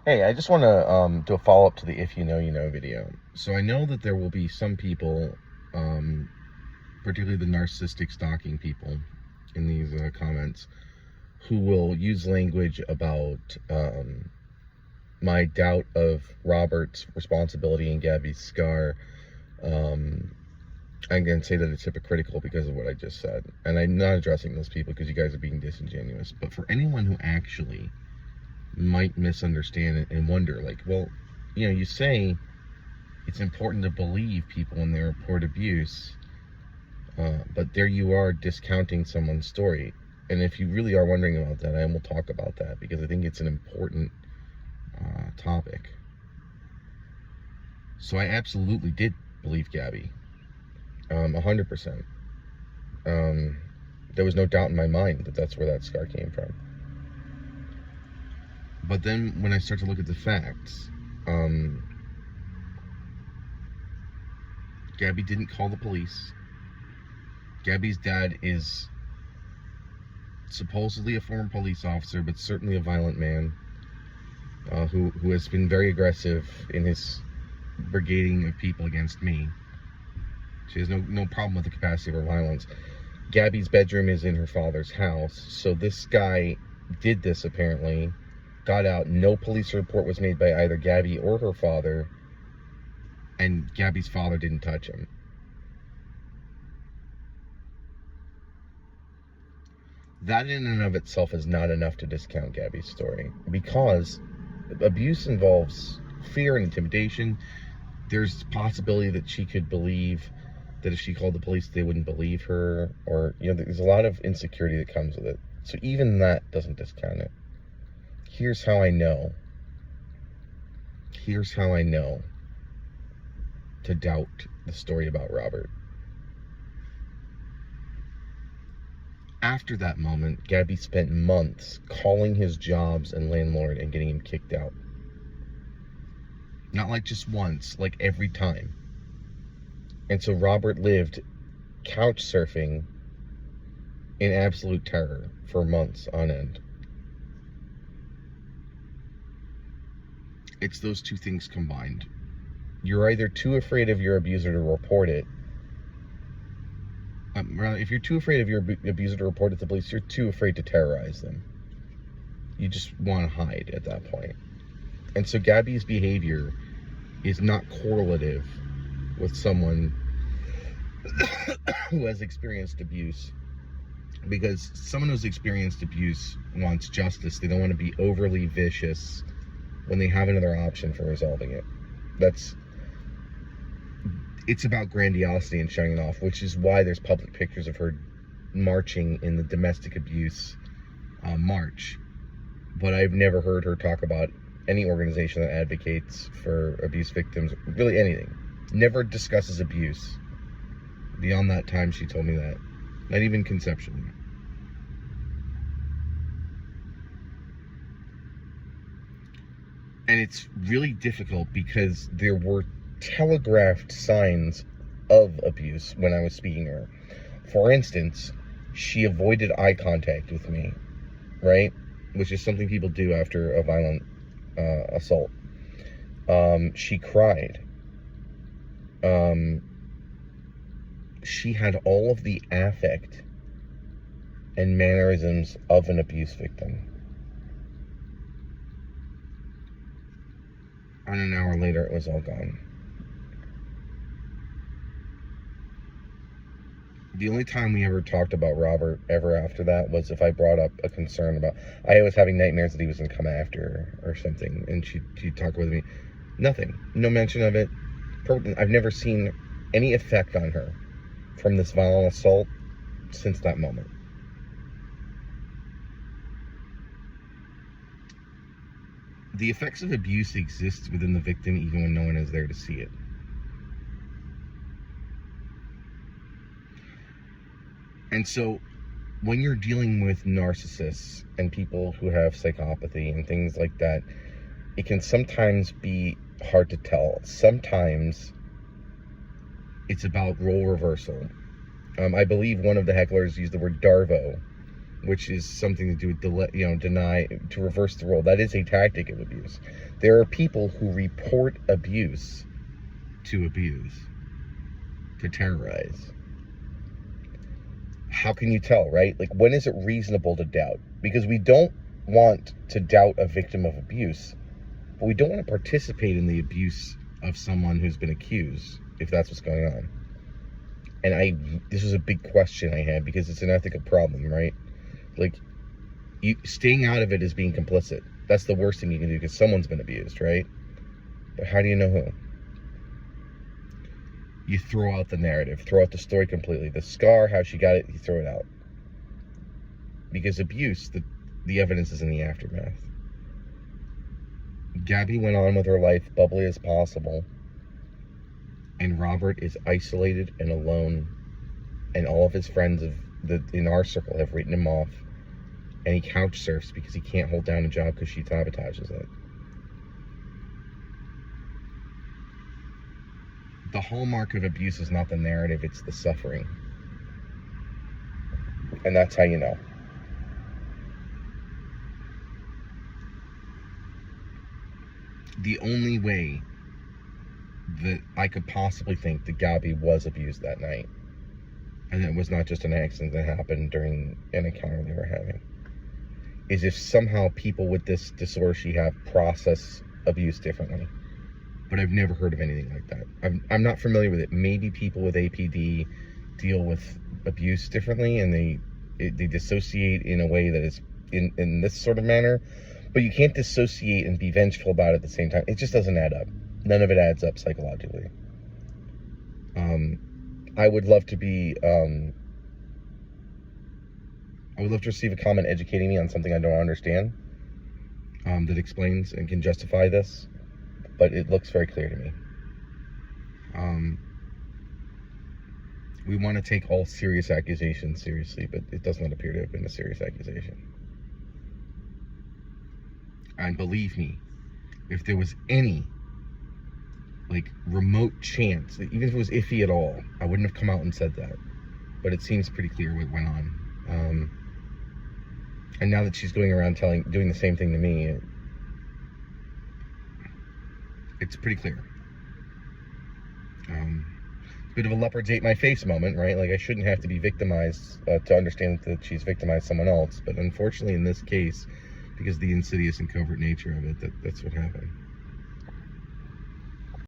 Hey, I just want to do a follow-up to the If You Know, You Know video. So I know that there will be some people, um, particularly the narcissistic stalking people in these comments, who will use language about my doubt of Robert's responsibility in Gabby's scar. Um, I'm going to say that it's hypocritical because of what I just said. And I'm not addressing those people because you guys are being disingenuous. But for anyone who actually might misunderstand it and wonder, like, well, you say it's important to believe people when they report abuse, but there you are discounting someone's story. And if you really are wondering about that, I will talk about that because I think it's an important topic. So I absolutely did believe Gabby, 100%. There was no doubt in my mind that that's where that scar came from. But then when I start to look at the facts, Gabby didn't call the police. Gabby's dad is supposedly a former police officer, but certainly a violent man who has been very aggressive in his brigading of people against me. She has no problem with the capacity for violence. Gabby's bedroom is in her father's house, so this guy did this apparently, got out, no police report was made by either Gabby or her father, and Gabby's father didn't touch him. That in and of itself is not enough to discount Gabby's story, because abuse involves fear and intimidation. There's possibility that she could believe that if she called the police, they wouldn't believe her, or, there's a lot of insecurity that comes with it. So even that doesn't discount it. Here's how I know. Here's how I know to doubt the story about Robert. After that moment, Gabby spent months calling his jobs and landlord and getting him kicked out. Not like just once, like every time. And so Robert lived couch surfing in absolute terror for months on end. It's those two things combined. You're either too afraid of your abuser to report it. If you're too afraid of your abuser to report it to police, you're too afraid to terrorize them. You just want to hide at that point. And so Gabby's behavior is not correlative with someone who has experienced abuse, because someone who's experienced abuse wants justice. They don't want to be overly vicious when they have another option for resolving it. It's about grandiosity and showing it off, which is why there's public pictures of her marching in the domestic abuse march. But I've never heard her talk about any organization that advocates for abuse victims, really anything. Never discusses abuse. Beyond that time, she told me that. Not even conceptually. And it's really difficult because there were telegraphed signs of abuse when I was speaking to her. For instance, she avoided eye contact with me, right? Which is something people do after a violent assault. She cried. She had all of the affect and mannerisms of an abuse victim. And an hour later, it was all gone. The only time we ever talked about Robert ever after that was if I brought up a concern about, I was having nightmares that he was going to come after her or something, and she'd talk with me. Nothing. No mention of it. I've never seen any effect on her from this violent assault since that moment. The effects of abuse exist within the victim even when no one is there to see it. And so when you're dealing with narcissists and people who have psychopathy and things like that, it can sometimes be hard to tell. Sometimes it's about role reversal. I believe one of the hecklers used the word Darvo which is something to do with deny, to reverse the role. That is a tactic of abuse. There are people who report abuse, to terrorize. How can you tell, right? Like, when is it reasonable to doubt? Because we don't want to doubt a victim of abuse, but we don't want to participate in the abuse of someone who's been accused, if that's what's going on. And this was a big question I had, because it's an ethical problem, right? Like, staying out of it is being complicit. That's the worst thing you can do, because someone's been abused, right? But how do you know who? You throw out the narrative, throw out the story completely. The scar, how she got it, you throw it out. Because abuse, the evidence is in the aftermath. Gabby went on with her life bubbly as possible, and Robert is isolated and alone, and all of his friends in our circle have written him off, and he couch surfs because he can't hold down a job because she sabotages it. The hallmark of abuse is not the narrative, it's the suffering. And that's how you know. The only way that I could possibly think that Gabby was abused that night, and it was not just an accident that happened during an encounter they were having, is if somehow people with this disorder she have process abuse differently. But I've never heard of anything like that. I'm not familiar with it. Maybe people with APD deal with abuse differently, and they dissociate in a way that is in this sort of manner. But you can't dissociate and be vengeful about it at the same time. It just doesn't add up. None of it adds up psychologically. I would love to be, I would love to receive a comment educating me on something I don't understand, that explains and can justify this, but it looks very clear to me. We want to take all serious accusations seriously, but it does not appear to have been a serious accusation. And believe me, if there was any remote chance, even if it was iffy at all, I wouldn't have come out and said that. But it seems pretty clear what went on. And now that she's going around doing the same thing to me, it's pretty clear. Bit of a leopards ate my face moment, right? Like, I shouldn't have to be victimized to understand that she's victimized someone else. But unfortunately, in this case, because of the insidious and covert nature of it, that's what happened.